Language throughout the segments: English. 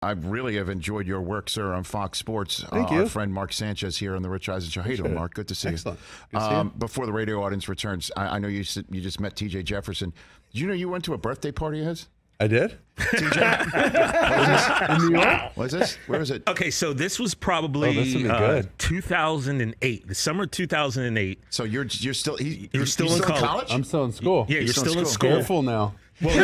I really have enjoyed your work, sir, on Fox Sports. Thank you. Our friend Mark Sanchez here on the Rich Eisen Show. Hey, Mark. Good to see Excellent. you. Good to see you. Before the radio audience returns, I know you just met T.J. Jefferson. Did you know you went to a birthday party of his? I did? TJ? In New York? What is this? Where is it? Okay, so this was probably this would be good. 2008, the summer of 2008. So you're still You're still in college? I'm still in school. Yeah, you're still in school. Careful now. Well,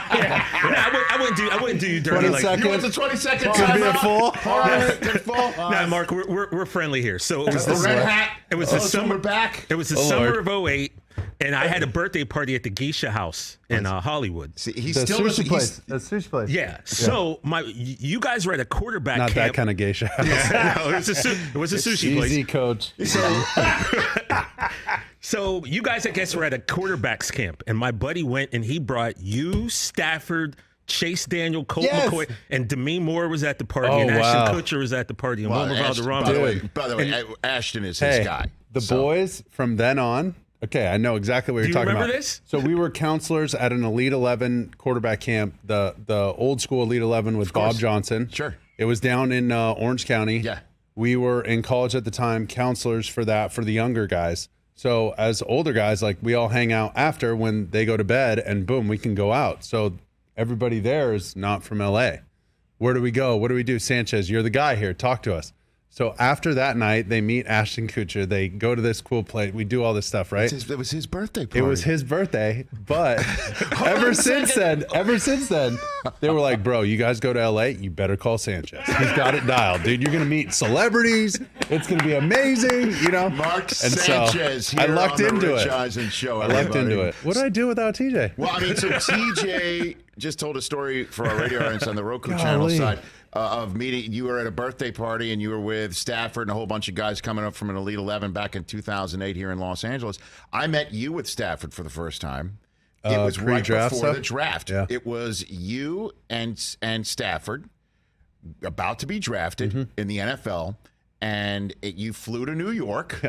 I wouldn't do you dirty 20 like seconds. You went to 20-second Could be a timeout? full. All right, good full. No, Mark, we're friendly here. So it was The the red hat. It was the So summer we're back. It was the summer of 08, and I had a birthday party at the Geisha House in Hollywood. See, he's The still sushi place. The sushi place. Yeah. So you guys were at a quarterback Not camp. that kind of geisha. No, it was a sushi place. Easy, coach. So you guys, I guess, were at a quarterback's camp, and my buddy went and he brought you, Stafford, Chase Daniel, Colt McCoy, and Demi Moore was at the party, and Ashton Kutcher was at the party, and Wilmer Valderrama. By the way, Ashton is his guy. The boys from then on. Okay, I know exactly what you're talking about. Do you remember this? So we were counselors at an Elite 11 quarterback camp, the old school Elite 11 with Bob Johnson. Sure. It was down in Orange County. Yeah. We were in college at the time, counselors for that for the younger guys. So as older guys, like we all hang out after when they go to bed, and boom, we can go out. So everybody there is not from LA. Where do we go? What do we do? Sanchez, you're the guy here. Talk to us. So after that night, they meet Ashton Kutcher. They go to this cool place. We do all this stuff, right? It was his birthday party. It was his birthday, but ever since then, they were like, bro, you guys go to LA, you better call Sanchez. He's got it dialed, dude. You're gonna meet celebrities. It's gonna be amazing, you know. Mark Sanchez here I lucked on into the Rich it. Eisen Show. I lucked into it. What did I do without TJ? Well, I mean, so TJ just told a story for our radio audience on the Roku channel side of meeting. You were at a birthday party and you were with Stafford and a whole bunch of guys coming up from an Elite 11 back in 2008 here in Los Angeles. I met you with Stafford for the first time. It was right before the draft. Yeah. It was you and Stafford about to be drafted in the NFL, and you flew to New York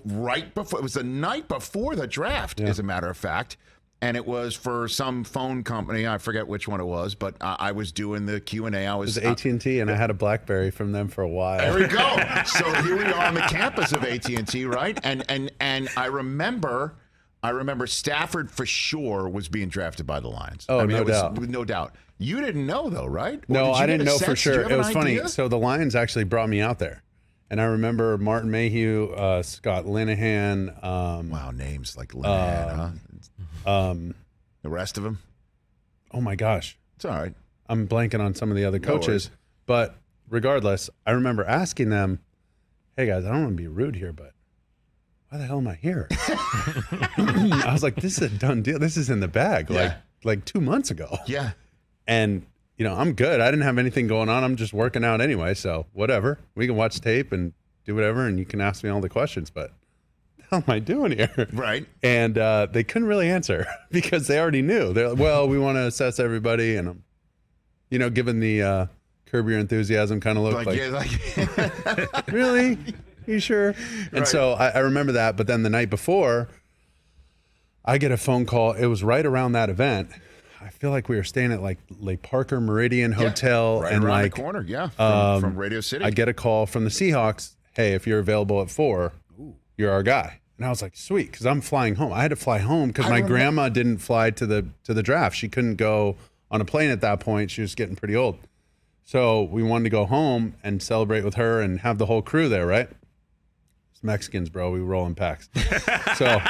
right before. It was the night before the draft, as a matter of fact. And it was for some phone company. I forget which one it was, but I was doing the Q&A. It was AT&T, and I had a BlackBerry from them for a while. There we go. So here we are on the campus of AT&T, right? And I remember Stafford for sure was being drafted by the Lions. Oh, I mean, no doubt. You didn't know though, right? No, I didn't know for sure. It was funny. Idea? So the Lions actually brought me out there. And I remember Martin Mayhew, Scott Linehan. Wow, names like Linehan, huh? The rest of them? Oh, my gosh. It's all right. I'm blanking on some of the other coaches. But regardless, I remember asking them, hey, guys, I don't want to be rude here, but why the hell am I here? I was like, this is a done deal. This is in the bag like 2 months ago. Yeah. And, you know, I'm good. I didn't have anything going on. I'm just working out anyway. So whatever. We can watch tape and do whatever, and you can ask me all the questions. But what am I doing here? Right. And they couldn't really answer because they already knew. They're like, well, we want to assess everybody. And I'm, you know, given the Curb Your Enthusiasm kind of look like really? You sure? And so I remember that. But then the night before, I get a phone call. It was right around that event. I feel like we were staying at like Le Parker Meridian Hotel, right and around like the corner, from Radio City. I get a call from the Seahawks. Hey, if you're available at 4, you're our guy. And I was like, sweet, because I'm flying home. I had to fly home because my grandma didn't fly to the draft. She couldn't go on a plane at that point. She was getting pretty old. So we wanted to go home and celebrate with her and have the whole crew there, right? It's Mexicans, bro. We roll in packs. So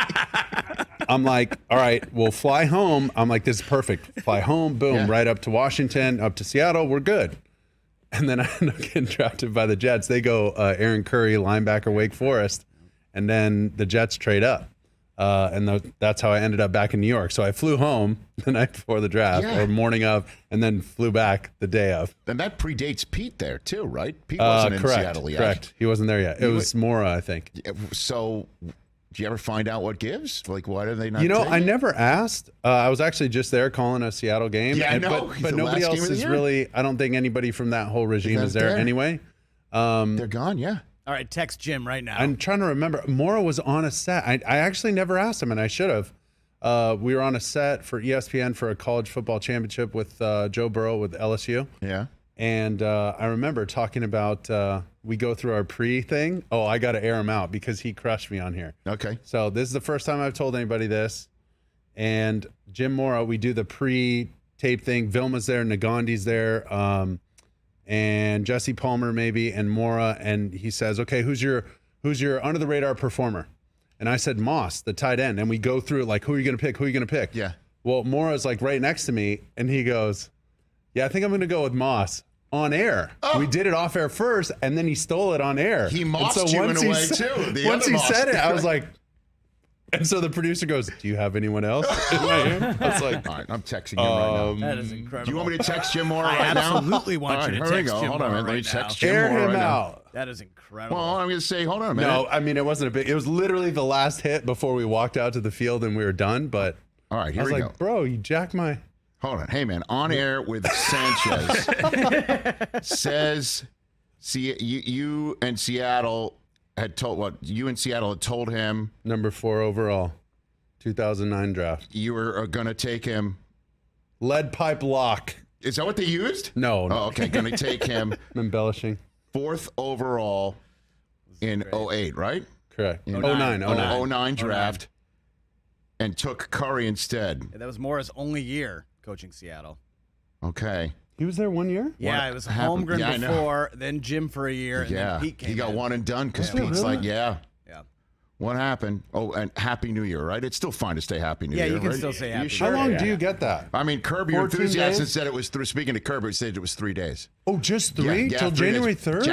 I'm like, all right, we'll fly home. I'm like, this is perfect. Fly home, boom, right up to Washington, up to Seattle. We're good. And then I end up getting drafted by the Jets. They go Aaron Curry, linebacker, Wake Forest. And then the Jets trade up. That's how I ended up back in New York. So I flew home the night before the draft or morning of, and then flew back the day of. And that predates Pete there too, right? Pete wasn't in Seattle yet. Correct. He wasn't there yet. It was Mora, I think. So do you ever find out what gives? Like, why do they not? You know, take I it? never asked. I was actually just there calling a Seattle game. Yeah, I know. But nobody else is really, I don't think anybody from that whole regime is there anyway. They're gone, yeah. All right, text Jim right now. I'm trying to remember. Mora was on a set. I actually never asked him, and I should have. We were on a set for ESPN for a college football championship with Joe Burrow with LSU. Yeah. And I remember talking about we go through our pre-thing. Oh, I got to air him out because he crushed me on here. Okay. So this is the first time I've told anybody this. And Jim Mora, we do the pre-tape thing. Vilma's there, Nagandi's there, and Jesse Palmer maybe, and Mora. And he says, okay, who's your under-the-radar performer? And I said Moss, the tight end. And we go through like, who are you going to pick? Who are you going to pick? Yeah. Well, Mora's like right next to me, and he goes, yeah, I think I'm going to go with Moss. On air. Oh. We did it off air first, and then he stole it on air. He mossed you in a way, too. Once he said it, I was like, and so the producer goes, do you have anyone else in my ear? I was like, all right, I'm texting him right now. That is incredible. Do you want me to text Jim Mora right now? now? I absolutely want you to text Jim Hold on, Mora man. Let me right text now. Jim air Mora him right out. now. That is incredible. Well, I'm going to say, hold on a minute. No, I mean, it wasn't a big, it was literally the last hit before we walked out to the field and we were done, but all right, here I was we like, go. bro, you jacked my... Hold on. Hey, man, on air with Sanchez says you and Seattle had told him Number 4 overall, 2009 draft. you were going to take him. Lead pipe lock. Is that what they used? No. Oh, okay. Going to take him I'm embellishing. 4th overall in 08, right? Correct. In 09 draft. And took Curry instead. Yeah, that was Mora's only year coaching Seattle. Okay. He was there 1 year? Yeah, it was happened? Holmgren Yeah, I know. before, then Jim for a year, and then Pete came he got in. one and done because Yeah. Pete's Really? like, yeah. Yeah. What happened? Oh, and Happy New Year, right? It's still fine to say Happy New Yeah, Year, you can right? still say Happy New How Year. long Yeah. do you get that? I mean, Kirby 14 Enthusiasm days? said it was speaking to Kirby, said it was 3 days. Oh, just 3? Till 3 January days. 3rd?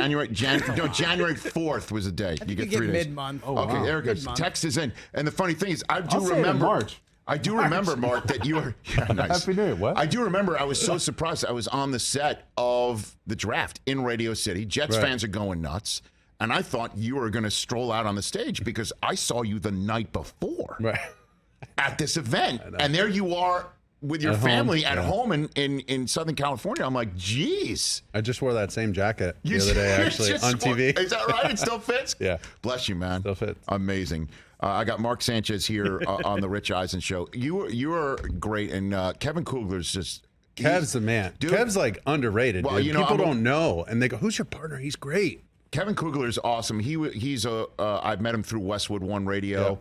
January 4th was the day. You get 3 days. mid-month. Oh, Okay, wow. there it goes. Mid-month. Text is in. And the funny thing is, I do I'll say it in remember. March. I do remember, Mark, that you were nice. Happy New Year. What? I do remember I was so surprised. I was on the set of the draft in Radio City. Jets Right. fans are going nuts. And I thought you were going to stroll out on the stage because I saw you the night before Right. at this event. And there you are with your At home, family at yeah. home in Southern California. I'm like, geez. I just wore that same jacket the You other day, you actually, just on TV. Is that right? It still fits? Yeah. Bless you, man. Still fits. Amazing. I got Mark Sanchez here on the Rich Eisen Show. You are great, and Kevin Kugler's just. Kev's the man. Dude. Kev's like underrated. Well, Dude. you know, People I'm a- don't know, and they go, "Who's your partner?" He's great. Kevin Kugler's awesome. He's I've met him through Westwood One Radio.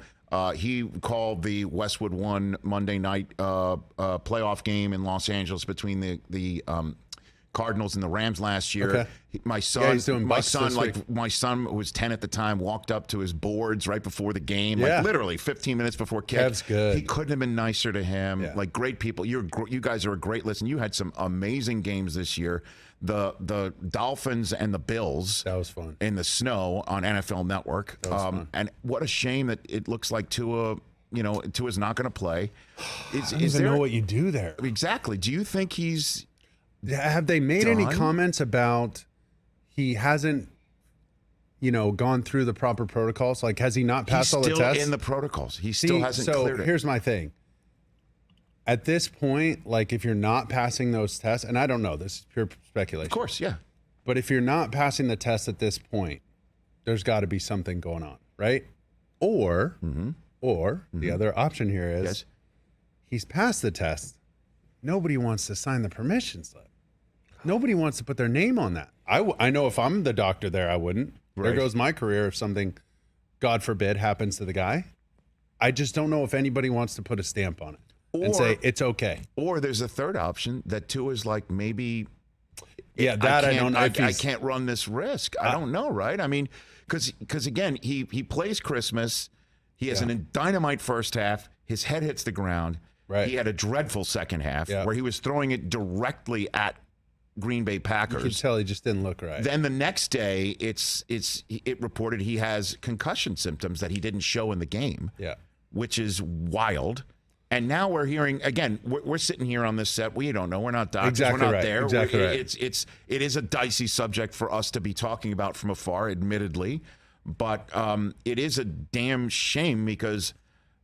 He called the Westwood One Monday night playoff game in Los Angeles between the Cardinals and the Rams last year. Okay. My son, he's doing Bucks this week. my son was 10 at the time, walked up to his boards right before the game, Yeah. like literally 15 minutes before kick. Kev's good. He couldn't have been nicer to him. Yeah. Like great people. You guys are a great listen. You had some amazing games this year. The Dolphins and the Bills. That was fun. In the snow on NFL Network. That was fun. And what a shame that it looks like Tua's not going to play. I don't even know what you do there. Exactly. Do you think he's Have they made any done? comments about he hasn't, gone through the proper protocols? Like, has he not passed he's all the still tests? in the protocols? He still hasn't cleared it. Here's my thing. At this point, like, if you're not passing those tests, and I don't know, this is pure speculation. Of course, yeah. But if you're not passing the test at this point, there's got to be something going on, right? Or the other option here is Yes. he's passed the test. Nobody wants to sign the permission slip. Nobody wants to put their name on that. I know if I'm the doctor there, I wouldn't. There Right. goes my career if something, God forbid, happens to the guy. I just don't know if anybody wants to put a stamp on it and say it's okay. Or there's a third option that Tua's like maybe. Yeah, that I don't know. if I he's- can't run this risk. I don't know, right? I mean, because again, he plays Christmas. He has a dynamite first half. His head hits the ground. Right. He had a dreadful second half Yeah. where he was throwing it directly at Green Bay You Packers. could tell he just didn't look right. Then the next day, it reported he has concussion symptoms that he didn't show in the game, Yeah. which is wild. And now we're hearing again. We're sitting here on this set. We don't know. We're not doctors. Exactly we're not right. there. Exactly right. It is a dicey subject for us to be talking about from afar, admittedly, but it is a damn shame because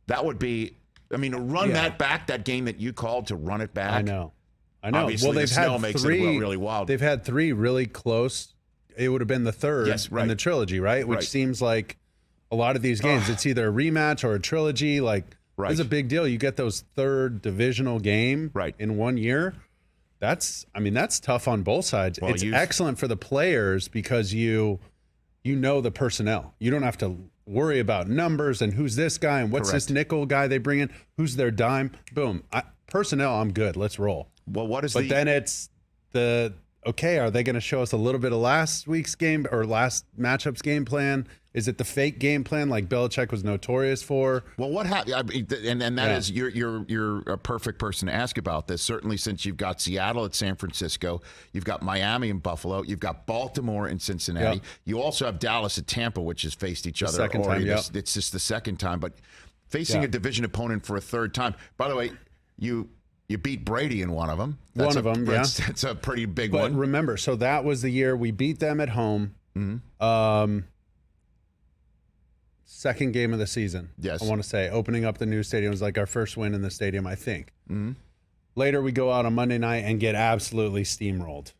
that would be. I mean, to run that back, that game that you called, to run it back. I know. Obviously, well, they've the snow had makes it three. really wild. They've had 3 really close. It would have been the third Yes, right. in the trilogy, right? Which Right. seems like a lot of these games. It's either a rematch or a trilogy. Like It's a big deal. You get those third divisional game in 1 year. That's tough on both sides. Well, it's excellent for the players because you know the personnel. You don't have to worry about numbers and who's this guy and what's this nickel guy they bring in, who's their dime. Boom. Personnel, I'm good. Let's roll. Well, But then it's are they going to show us a little bit of last week's game or last matchup's game plan? Is it the fake game plan like Belichick was notorious for? Well, what happened? And that is you're a perfect person to ask about this. Certainly, since you've got Seattle at San Francisco, you've got Miami and Buffalo, you've got Baltimore and Cincinnati. Yep. You also have Dallas at Tampa, which has faced each other. Second time, It's just the second time, but facing a division opponent for a third time. By the way, you beat Brady in one of them. That's a pretty big one. But remember, so that was the year we beat them at home. Mm-hmm. Second game of the season. Yes. I want to say opening up the new stadium was like our first win in the stadium, I think. Mm-hmm. Later, we go out on Monday night and get absolutely steamrolled.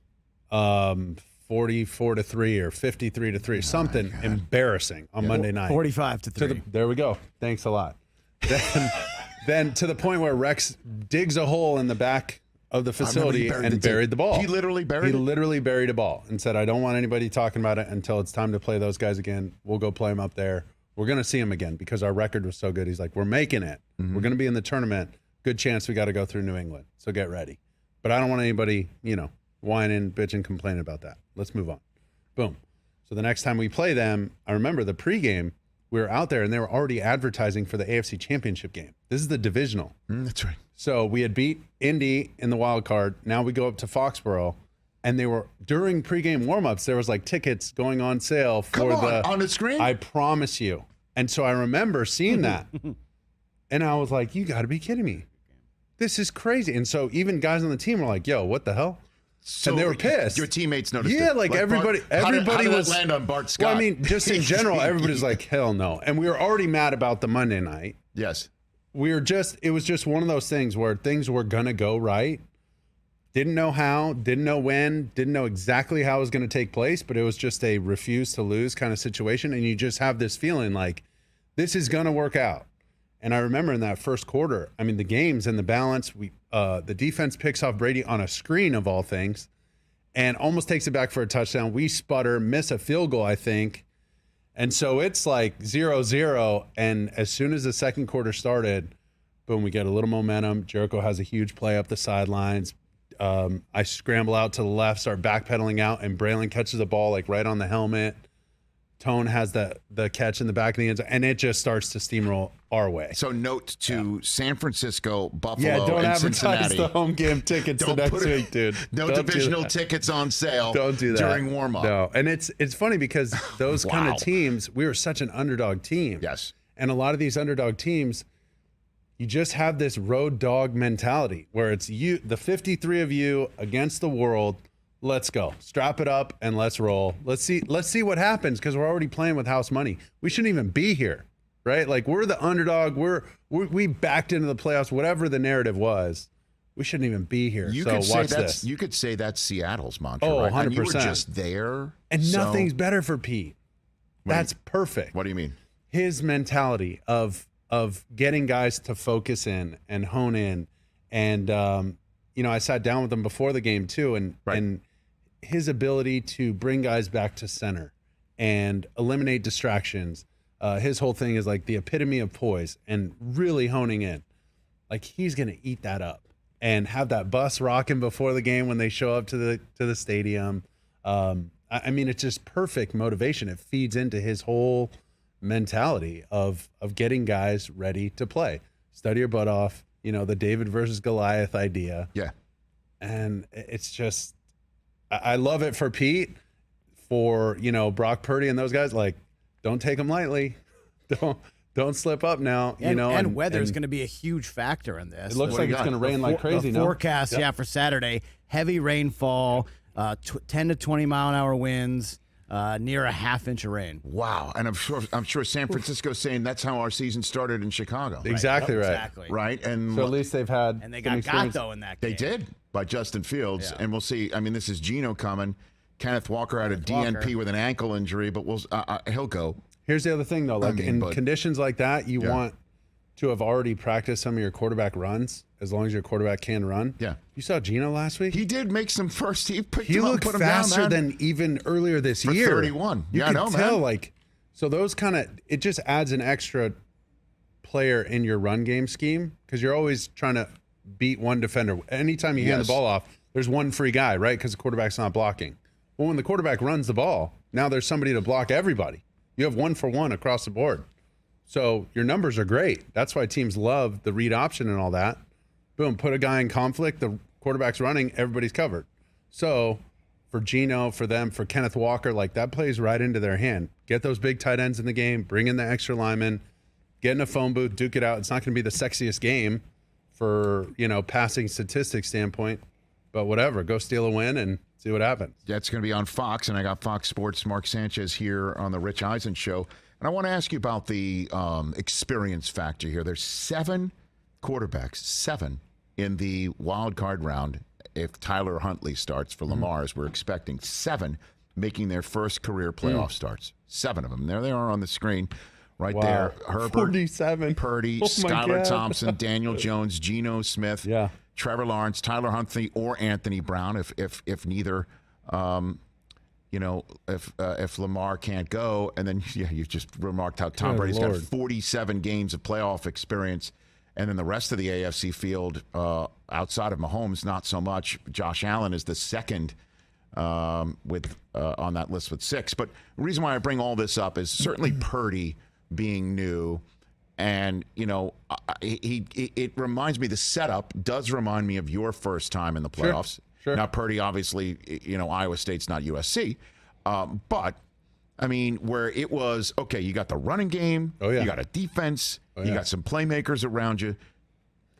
44-3 or 53-3, something embarrassing on Monday night. 45-3. There we go. Thanks a lot. Then to the point where Rex digs a hole in the back of the facility and buried the ball. He literally buried a ball and said, I don't want anybody talking about it until it's time to play those guys again. We'll go play them up there. We're going to see them again because our record was so good. He's like, we're making it. Mm-hmm. We're going to be in the tournament. Good chance we got to go through New England. So get ready. But I don't want anybody, whining, bitching, complaining about that. Let's move on. Boom. So the next time we play them, I remember the pregame, we were out there and they were already advertising for the AFC Championship game. This is the divisional. That's right. So we had beat Indy in the wild card. Now we go up to Foxborough. And they were, during pregame warmups, there was like tickets going on sale for on the screen? I promise you. And so I remember seeing that. And I was like, you got to be kidding me. This is crazy. And so even guys on the team were like, yo, what the hell? So and they were pissed. Your teammates noticed it. Yeah, like everybody how did was. That land on Bart Scott? Well, I mean, just in general, everybody's like, hell no. And we were already mad about the Monday night. Yes. It was just one of those things where things were going to go right. Didn't know how, didn't know when, didn't know exactly how it was going to take place, but it was just a refuse to lose kind of situation. And you just have this feeling like this is going to work out. And I remember in that first quarter, I mean, the games and the balance, the defense picks off Brady on a screen of all things and almost takes it back for a touchdown. We sputter, miss a field goal, I think. And so it's like 0-0. And as soon as the second quarter started, boom, we get a little momentum. Jericho has a huge play up the sidelines. I scramble out to the left, start backpedaling out, and Braylon catches the ball like right on the helmet. Tone has the catch in the back of the end zone, and it just starts to steamroll our way. So note to San Francisco, Buffalo, don't and advertise Cincinnati. the home game tickets the next week, dude. No divisional tickets on sale. Don't do that during warm-up. No, and it's funny because those kind of teams, we were such an underdog team. Yes. And a lot of these underdog teams, you just have this road dog mentality where it's you, the 53 of you against the world. Let's go. Strap it up and let's roll. Let's see what happens because we're already playing with house money. We shouldn't even be here, right? Like we're the underdog. We backed into the playoffs, whatever the narrative was. We shouldn't even be here. You could say that's Seattle's mantra. Oh, right? 100%. And you were just there. And nothing's better for Pete. That's perfect. What do you mean? His mentality of getting guys to focus in and hone in. And, I sat down with him before the game too. And his ability to bring guys back to center and eliminate distractions. His whole thing is like the epitome of poise and really honing in. Like he's going to eat that up and have that bus rocking before the game when they show up to the stadium. I mean, it's just perfect motivation. It feeds into his whole mentality of getting guys ready to play. Study your butt off, the David versus Goliath idea. Yeah. And it's just, I love it for Pete, for, Brock Purdy and those guys. Like, don't take them lightly. Don't slip up now. And weather's going to be a huge factor in this. It looks like it's going to rain like crazy now. Forecast, for Saturday, heavy rainfall, 10 to 20 mile an hour winds. Near a half-inch of rain. Wow, and I'm sure San Francisco's saying that's how our season started in Chicago. Exactly right. Exactly. Right, and so at least they've had and they got Gatto in that game. They did by Justin Fields, and we'll see. I mean, this is Geno coming. Kenneth Walker had a DNP with an ankle injury, but he'll go. Here's the other thing though, in conditions like that, you want to have already practiced some of your quarterback runs, as long as your quarterback can run. Yeah. You saw Geno last week? He did make some first. He picked He him up, looked put him faster down, man. than even earlier this For year. 31. You Yeah, could I know, tell, man. like, so those kind of, it just adds an extra player in your run game scheme because you're always trying to beat one defender. Anytime you hand the ball off, there's one free guy, right? Because the quarterback's not blocking. Well, when the quarterback runs the ball, now there's somebody to block everybody. You have 1-for-1 across the board. So your numbers are great. That's why teams love the read option and all that. Boom, put a guy in conflict, the quarterback's running, everybody's covered. So for Geno, for them, for Kenneth Walker, like that plays right into their hand. Get those big tight ends in the game, bring in the extra linemen, get in a phone booth, duke it out. It's not going to be the sexiest game for, passing statistics standpoint, but whatever, go steal a win and see what happens. That's going to be on Fox, and I got Fox Sports Mark Sanchez here on the Rich Eisen Show. And I want to ask you about the experience factor here. There's 7 quarterbacks, 7 in the wild card round. If Tyler Huntley starts for Lamar, as we're expecting, 7 making their first career playoff starts. 7 of them. There they are on the screen right there. Herbert, 47. Purdy, Oh Skylar Thompson, Daniel Jones, Geno Smith, Yeah. Trevor Lawrence, Tyler Huntley, or Anthony Brown if neither if Lamar can't go. And then you just remarked how Tom Brady's got 47 games of playoff experience. And then the rest of the AFC field, outside of Mahomes, not so much. Josh Allen is the second on that list with 6. But the reason why I bring all this up is certainly Purdy being new. And, it reminds me, the setup does remind me of your first time in the playoffs. Sure. Now, Purdy, obviously, Iowa State's not USC. But, I mean, where it was, okay, you got the running game. Oh, yeah. You got a defense. Oh, you yeah. got some playmakers around you.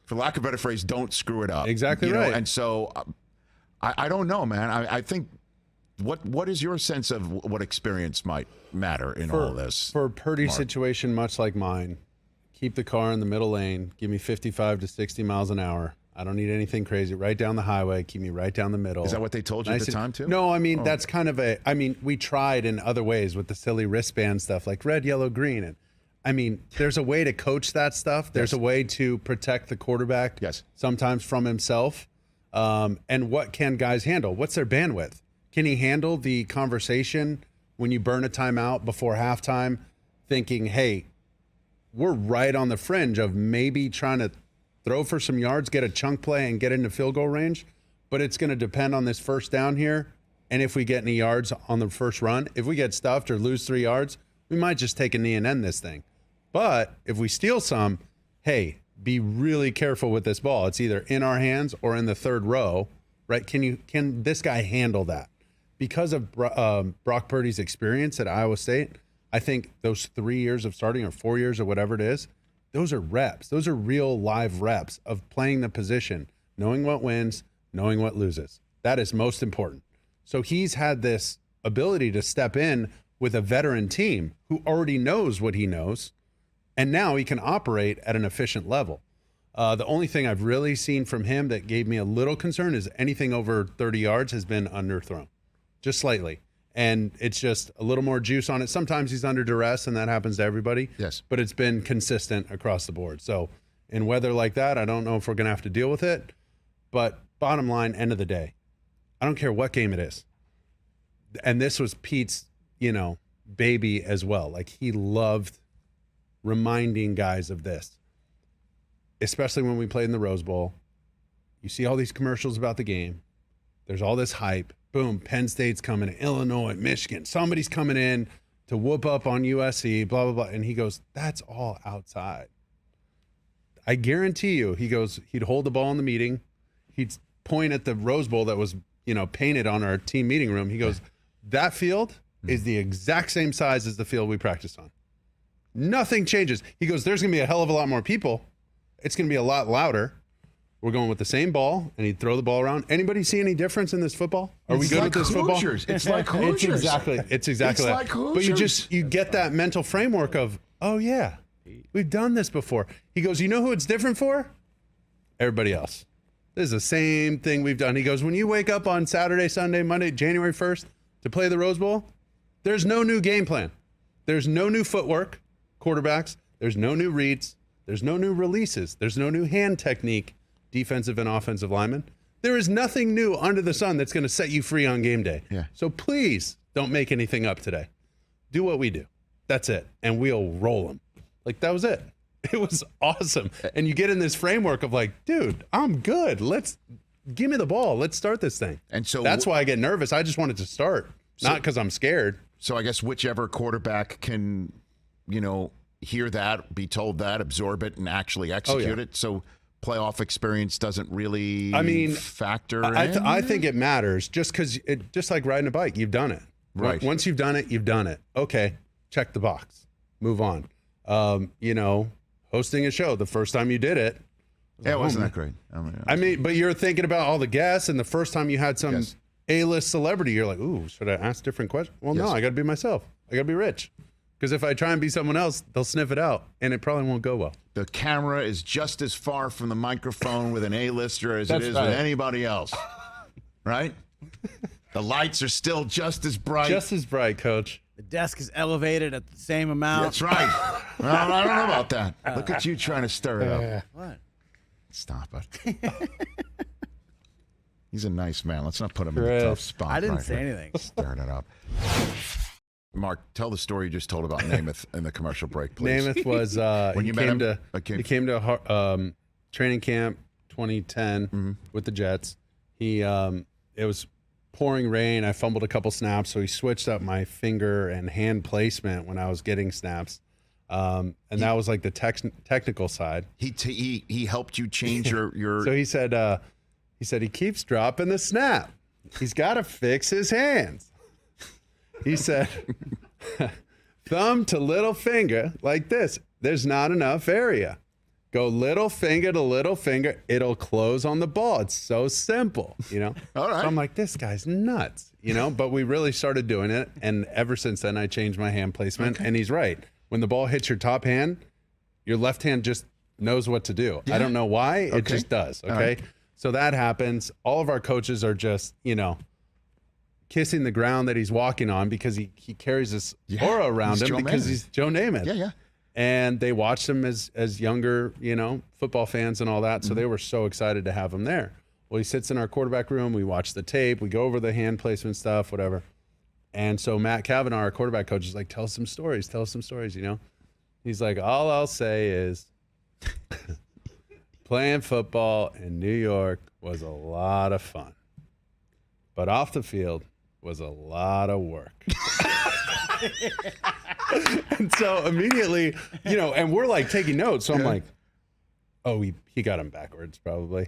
For lack of a better phrase, don't screw it up. Exactly right. And so, I don't know, man. I think, what is your sense of what experience might matter in all this? For Purdy's Mark? situation, much like mine, keep the car in the middle lane, give me 55 to 60 miles an hour. I don't need anything crazy. Right down the highway, keep me right down the middle. Is that what they told you at the time, too? No, I mean, that's kind of we tried in other ways with the silly wristband stuff like red, yellow, green. And I mean, there's a way to coach that stuff. There's a way to protect the quarterback sometimes from himself. And what can guys handle? What's their bandwidth? Can he handle the conversation when you burn a timeout before halftime thinking, hey, we're right on the fringe of maybe trying to throw for some yards, get a chunk play, and get into field goal range. But it's going to depend on this first down here. And if we get any yards on the first run, if we get stuffed or lose 3 yards, we might just take a knee and end this thing. But if we steal some, hey, be really careful with this ball. It's either in our hands or in the third row, right? Can this guy handle that? Because of Brock Purdy's experience at Iowa State, I think those 3 years of starting or 4 years or whatever it is, those are reps. Those are real live reps of playing the position, knowing what wins, knowing what loses. That is most important. So he's had this ability to step in with a veteran team who already knows what he knows, and now he can operate at an efficient level. The only thing I've really seen from him that gave me a little concern is anything over 30 yards has been underthrown, just slightly. And it's just a little more juice on it. Sometimes he's under duress, and that happens to everybody. Yes. But it's been consistent across the board. So in weather like that, I don't know if we're going to have to deal with it. But bottom line, end of the day, I don't care what game it is. And this was Pete's, baby as well. Like, he loved reminding guys of this, especially when we played in the Rose Bowl. You see all these commercials about the game. There's all this hype. Boom, Penn State's coming in, Illinois, Michigan. Somebody's coming in to whoop up on USC, blah, blah, blah. And he goes, that's all outside. I guarantee you, he goes, he'd hold the ball in the meeting. He'd point at the Rose Bowl that was, painted on our team meeting room. He goes, that field is the exact same size as the field we practiced on. Nothing changes. He goes, there's going to be a hell of a lot more people. It's going to be a lot louder. We're going with the same ball, and he'd throw the ball around. Anybody see any difference in this football? Are we good with this football? It's like Hoosiers. It's exactly that. like But you get that mental framework of, oh yeah, we've done this before. He goes, you know who it's different for? Everybody else. This is the same thing we've done. He goes, when you wake up on Saturday, Sunday, Monday, January 1st to play the Rose Bowl, there's no new game plan. There's no new footwork, quarterbacks. There's no new reads. There's no new releases. There's no new hand technique, defensive and offensive linemen. There is nothing new under the sun that's going to set you free on game day. Yeah. So please don't make anything up today. Do what we do. That's it. And we'll roll them. Like, that was it. It was awesome. And you get in this framework of like, dude, I'm good. Give me the ball. Let's start this thing. And so that's why I get nervous. I just want it to start, not because I'm scared. So I guess whichever quarterback can, hear that, be told that, absorb it, and actually execute it. So playoff experience doesn't really factor in? I think it matters just because just like riding a bike, you've done it. Right. Once you've done it, you've done it. Okay, check the box. Move on. Hosting a show, the first time you did it. Yeah, it wasn't that great. But you're thinking about all the guests, and the first time you had some A-list celebrity, you're like, ooh, should I ask different questions? Well, no, I got to be myself. I got to be Rich. Because if I try and be someone else, they'll sniff it out, and it probably won't go well. The camera is just as far from the microphone with an A-lister as it is with anybody else. Right? The lights are still just as bright. Just as bright, Coach. The desk is elevated at the same amount. That's right. Well, I don't know about that. Look at you trying to stir it up. What? Stop it. He's a nice man. Let's not put him in a tough spot. I didn't say anything. Stirring it up. Mark, tell the story you just told about Namath in the commercial break, please. Namath was when he came to training camp 2010 with the Jets. It was pouring rain. I fumbled a couple snaps, so he switched up my finger and hand placement when I was getting snaps. And that was like the technical side. He helped you change your. So he said he keeps dropping the snap. He's got to fix his hands. He said, thumb to little finger like this. There's not enough area. Go little finger to little finger. It'll close on the ball. It's so simple, All right. So I'm like, this guy's nuts, But we really started doing it. And ever since then, I changed my hand placement. Okay. And he's right. When the ball hits your top hand, your left hand just knows what to do. Yeah. I don't know why. Okay. It just does. Okay. Right. So that happens. All of our coaches are just, kissing the ground that he's walking on because he carries this aura around him because he's Joe Namath. Yeah. And they watched him as younger, football fans and all that. So they were so excited to have him there. Well, he sits in our quarterback room. We watch the tape. We go over the hand placement stuff, whatever. And so Matt Cavanaugh, our quarterback coach, is like, tell us some stories. He's like, all I'll say is playing football in New York was a lot of fun. But off the field was a lot of work. And so immediately, and we're like taking notes. So I'm like, oh, he got him backwards probably.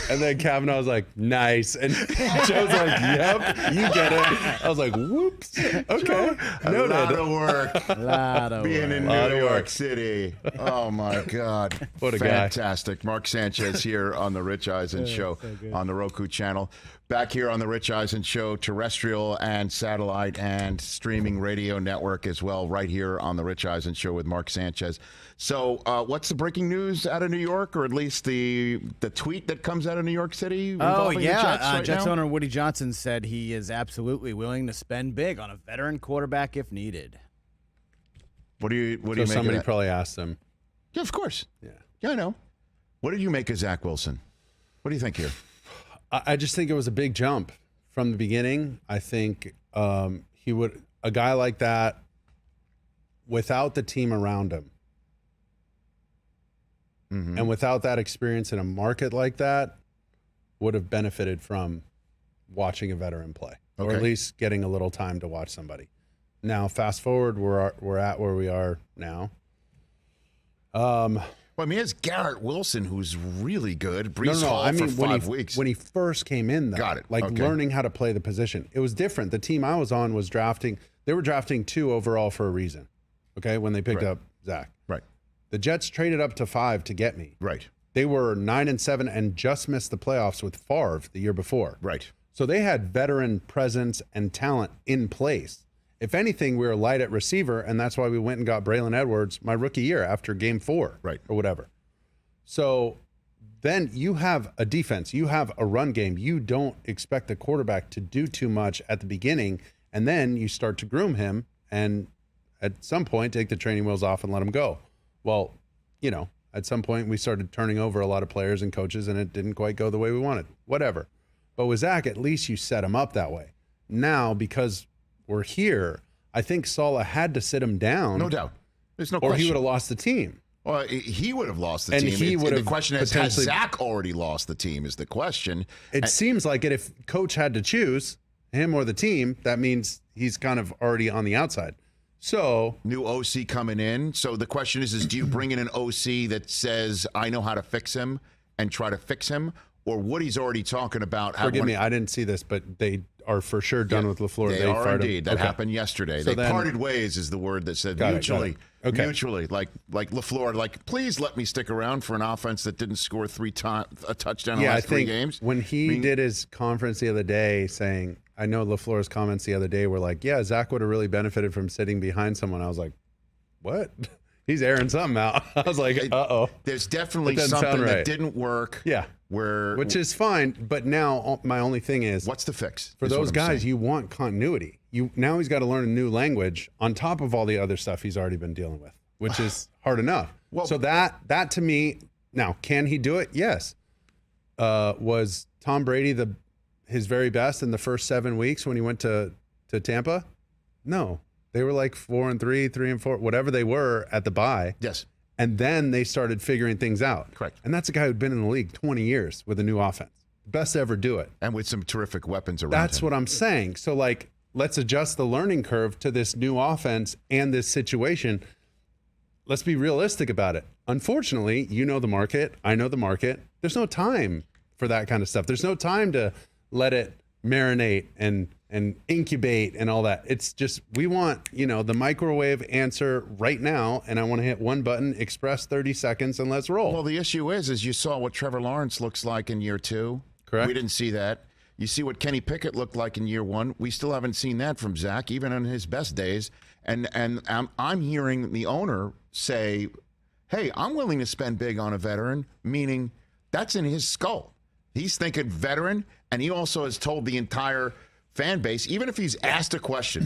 And then Kavanaugh was like, nice. And Joe's like, yep, you get it. I was like, whoops. Okay. A lot of work. Being in New York City. Oh, my God. What a Fantastic. Mark Sanchez here on the Rich Eisen Show on the Roku channel. Back here on the Rich Eisen Show, terrestrial and satellite and streaming radio network as well, right here on the Rich Eisen Show with Mark Sanchez. So what's the breaking news out of New York, or at least the tweet that comes out of New York City? Oh, yeah. Jets owner Woody Johnson said he is absolutely willing to spend big on a veteran quarterback if needed. What do you make somebody of that? Probably asked him. Yeah, of course. Yeah, I know. What did you make of Zach Wilson? What do you think here? I just think it was a big jump from the beginning. I think a guy like that, without the team around him, and without that experience in a market like that, would have benefited from watching a veteran play, or at least getting a little time to watch somebody. Now, fast forward, we're at where we are now. Well, I mean, it's Garrett Wilson, who's really good. Brees Hall for 5 weeks. When he first came in, though, got it. Learning how to play the position. It was different. The team I was on was they were drafting 2 overall for a reason, okay, when they picked up Zach. Right. The Jets traded up to 5 to get me. Right. They were 9-7 and just missed the playoffs with Favre the year before. Right. So they had veteran presence and talent in place. If anything, we were light at receiver, and that's why we went and got Braylon Edwards my rookie year after game 4, right, or whatever. So then you have a defense, you have a run game. You don't expect the quarterback to do too much at the beginning, and then you start to groom him, and at some point take the training wheels off and let him go. Well, at some point we started turning over a lot of players and coaches, and it didn't quite go the way we wanted. Whatever. But with Zach, at least you set him up that way. Now, because we're here, I think Saleh had to sit him down. No doubt. There's no or question. he would have lost the team. Well, he would have lost the And team. he would have the question is, has potentially- Zach already lost the team is the question. It seems like it. If coach had to choose him or the team, that means he's kind of already on the outside. So New OC coming in. So the question is do you bring in an OC that says, I know how to fix him and try to fix him? Or Woody's already talking about... Forgive me, I didn't see this, but they are for sure done with LaFleur. They are fired indeed. him. That happened yesterday. So they parted ways is the word that said mutually. Okay. Mutually. Like LaFleur, like, please let me stick around for an offense that didn't score a touchdown in the last 3 games. When he did his conference the other day saying, I know LaFleur's comments the other day were like, yeah, Zach would have really benefited from sitting behind someone. I was like, what? He's airing something out. I was like, uh-oh. There's definitely something that didn't work. Yeah. Which is fine, but now my only thing is, what's the fix? For those guys, you want continuity. Now he's got to learn a new language on top of all the other stuff he's already been dealing with, which is hard enough. Well, so that to me, now can he do it? Yes. Was Tom Brady his very best in the first 7 weeks when he went to Tampa? No, they were like 4-3, 3-4, whatever they were at the bye. Yes. And then they started figuring things out. Correct. And that's a guy who'd been in the league 20 years with a new offense. Best to ever do it. And with some terrific weapons around That's him. what I'm saying. So, let's adjust the learning curve to this new offense and this situation. Let's be realistic about it. Unfortunately, you know the market. I know the market. There's no time for that kind of stuff. There's no time to let it marinate and incubate and all that. It's just, we want, the microwave answer right now, and I want to hit one button, express 30 seconds, and let's roll. Well, the issue is you saw what Trevor Lawrence looks like in year 2. Correct. We didn't see that. You see what Kenny Pickett looked like in year 1. We still haven't seen that from Zach, even on his best days. And I'm hearing the owner say, hey, I'm willing to spend big on a veteran, meaning that's in his skull. He's thinking veteran, and he also has told the entire fan base, even if he's asked a question,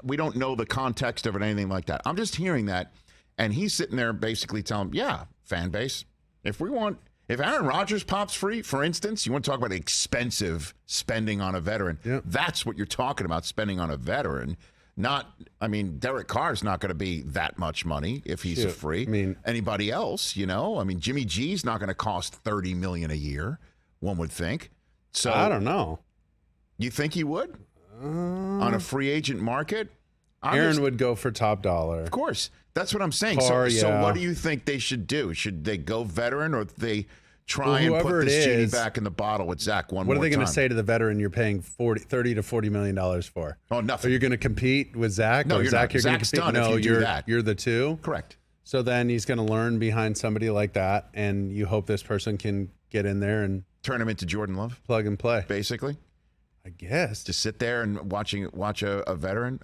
we don't know the context of it, anything like that. I'm just hearing that, and he's sitting there basically telling, yeah, fan base, if Aaron Rodgers pops free, for instance, you want to talk about expensive spending on a veteran. Yep. That's what you're talking about, spending on a veteran. Derek Carr's not going to be that much money if he's free. Anybody else, Jimmy G's not going to cost $30 million a year, one would think. So I don't know. You think he would? On a free agent market? Aaron would go for top dollar. Of course. That's what I'm saying. So what do you think they should do? Should they go veteran, or they try and put this genie back in the bottle with Zach one more time? What are they going to say to the veteran you're paying $30 to $40 million for? Oh, nothing. Are you going to compete with Zach? No, you're Zach, not. Zach's done if you do that. You're the two? Correct. So then he's going to learn behind somebody like that, and you hope this person can get in there and turn him into Jordan Love? Plug and play. Basically? I guess. Just sit there and watch a veteran?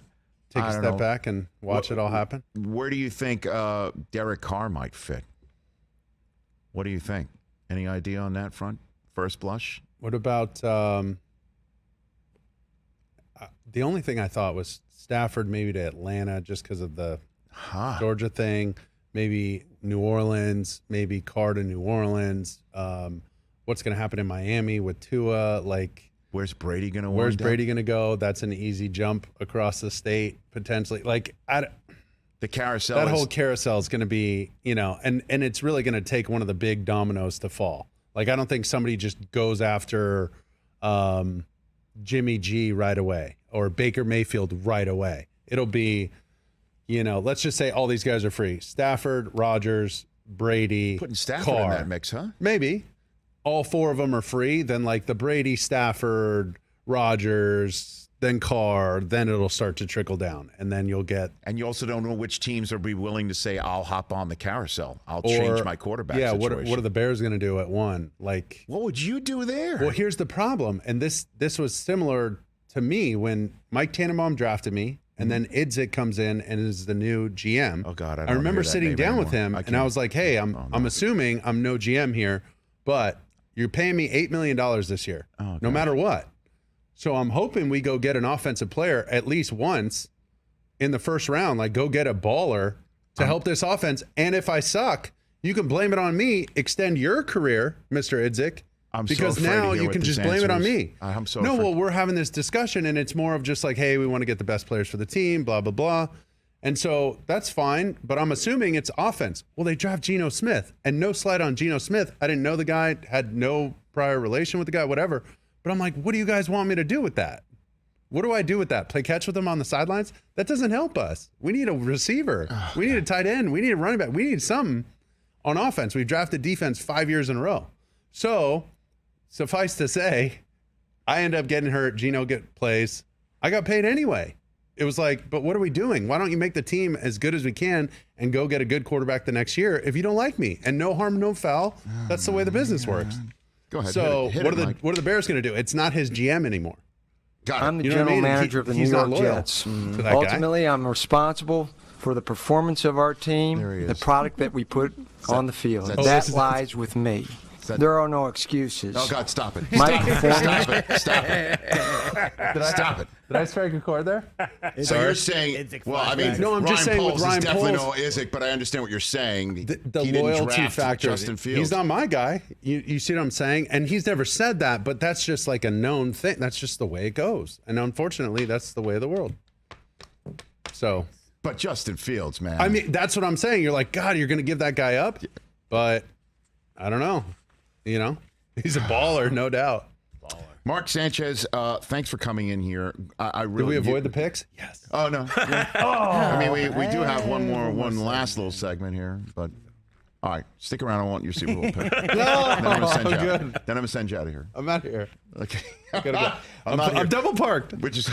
Take a step back and watch it all happen? Where do you think Derek Carr might fit? What do you think? Any idea on that front? First blush? What about the only thing I thought was Stafford maybe to Atlanta just because of the Georgia thing, maybe New Orleans, maybe Carr to New Orleans. What's going to happen in Miami with Tua? Where's Brady going to go? Where's Brady going to go? That's an easy jump across the state, potentially. The carousel. That whole carousel is going to be, and it's really going to take one of the big dominoes to fall. I don't think somebody just goes after Jimmy G right away or Baker Mayfield right away. It'll be, let's just say all these guys are free. Stafford, Rodgers, Brady, putting Stafford Carr. in that mix, huh? Maybe. All 4 of them are free, then the Brady, Stafford, Rodgers, then Carr, then it'll start to trickle down, and then you'll get. And you also don't know which teams will be willing to say, "I'll hop on the carousel. I'll change my quarterback." Yeah, situation. what are the Bears going to do at 1? What would you do there? Well, here's the problem, and this was similar to me when Mike Tannenbaum drafted me, and then Idzik comes in and is the new GM. Oh God, I remember sitting down with him, and I was like, "Hey, I'm assuming I'm no GM here, but you're paying me $8 million this year, no matter what. So I'm hoping we go get an offensive player at least once in the first round. Go get a baller to help this offense. And if I suck, you can blame it on me. Extend your career, Mr. Idzik. Because now you can just blame it on me. I'm so No, well, we're having this discussion, and it's more of just like, hey, we want to get the best players for the team, blah, blah, blah. And so that's fine, but I'm assuming it's offense. Well, they draft Geno Smith, and no slight on Geno Smith. I didn't know the guy, had no prior relation with the guy, whatever. But I'm like, what do you guys want me to do with that? What do I do with that? Play catch with him on the sidelines? That doesn't help us. We need a receiver. We need a tight end. We need a running back. We need something on offense. We've drafted defense 5 years in a row. So suffice to say, I end up getting hurt. Geno plays. I got paid anyway. It was like, but what are we doing? Why don't you make the team as good as we can and go get a good quarterback the next year if you don't like me? And no harm, no foul. That's the way the business works. Go ahead. So hit what it, are the Bears going to do? It's not his GM anymore. I'm the general manager of the New York Jets. Ultimately, I'm responsible for the performance of our team, the product that we put on the field. That lies with me. There are no excuses. Oh, God, stop it. Stop it. Stop it. Stop it. Did I strike a chord there? So you're saying, well, I mean, no, I'm just saying with Ryan is definitely Poles, no Isaac, but I understand what you're saying. The he loyalty didn't factor. Justin Fields. He's not my guy. You see what I'm saying? And he's never said that, but that's just like a known thing. That's just the way it goes. And unfortunately, that's the way of the world. So. But Justin Fields, man. I mean, that's what I'm saying. You're like, God, you're going to give that guy up? But I don't know. You know, he's a baller, no doubt. Mark Sanchez, thanks for coming in here. I really. Did we avoid the picks? Yes. Oh no. I mean, we do have one last little segment here, but all right, stick around. I want your Super Bowl pick. Then I'm gonna send you out of here. I'm out of here. Okay. Go. I'm double parked. Which is.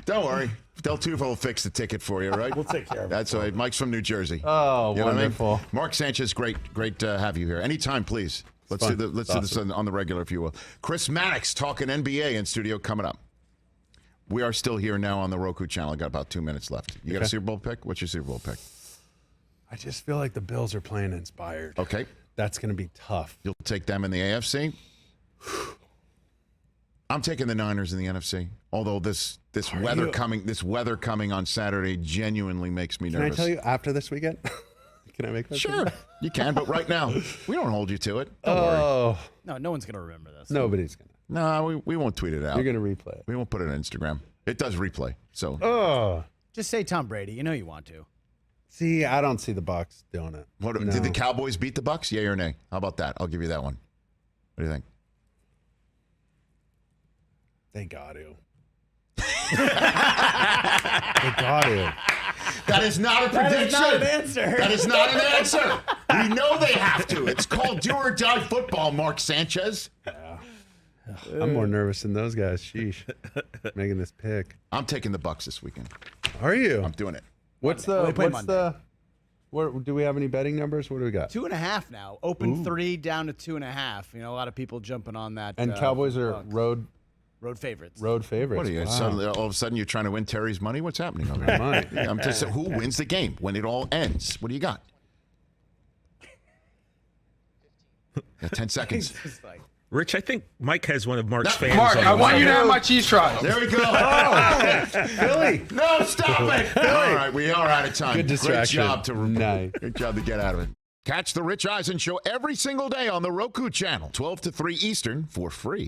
Don't worry. Del Tufo will fix the ticket for you, right? We'll take care of it. That's right. Mike's from New Jersey. Oh, you know wonderful. What I mean? Mark Sanchez, great to have you here. Anytime, please. Let's do this on the regular, if you will. Chris Mannix talking NBA in studio coming up. We are still here now on the Roku channel. I got about 2 minutes left. You got a Super Bowl pick? What's your Super Bowl pick? I just feel like the Bills are playing inspired. Okay. That's going to be tough. You'll take them in the AFC? I'm taking the Niners in the NFC. Although this weather coming on Saturday genuinely makes me nervous. Can I tell you after this weekend? Can I make that? Sure, you can. But right now, we don't hold you to it. Don't worry. No one's gonna remember this. Nobody's gonna. No, we won't tweet it out. You're gonna replay it. We won't put it on Instagram. It does replay. So. Just say Tom Brady. You know you want to. See, I don't see the Bucs doing it. Did the Cowboys beat the Bucs? Yay or nay? How about that? I'll give you that one. What do you think? They got to. They got to. That is not a prediction. That is not an answer. That is not an answer. We know they have to. It's called do or die football, Mark Sanchez. Yeah. I'm more nervous than those guys. Sheesh. Making this pick. I'm taking the Bucs this weekend. Are you? I'm doing it. What do we have any betting numbers? What do we got? 2.5 now. Open 3 down to 2.5. You know, a lot of people jumping on that. And Cowboys are road favorites. Road favorites. What are you? Wow. Suddenly, all of a sudden, you're trying to win Terry's money? What's happening over there? I'm just saying, who wins the game when it all ends? What do you got? Got 10 seconds. Rich, I think Mike has one of Mark's fans. Mark, I want you to have my cheese fries. There we go. Philly. No, stop it. All right, we are out of time. Good distraction. Good job to get out of it. Catch the Rich Eisen Show every single day on the Roku channel, 12 to 3 Eastern, for free.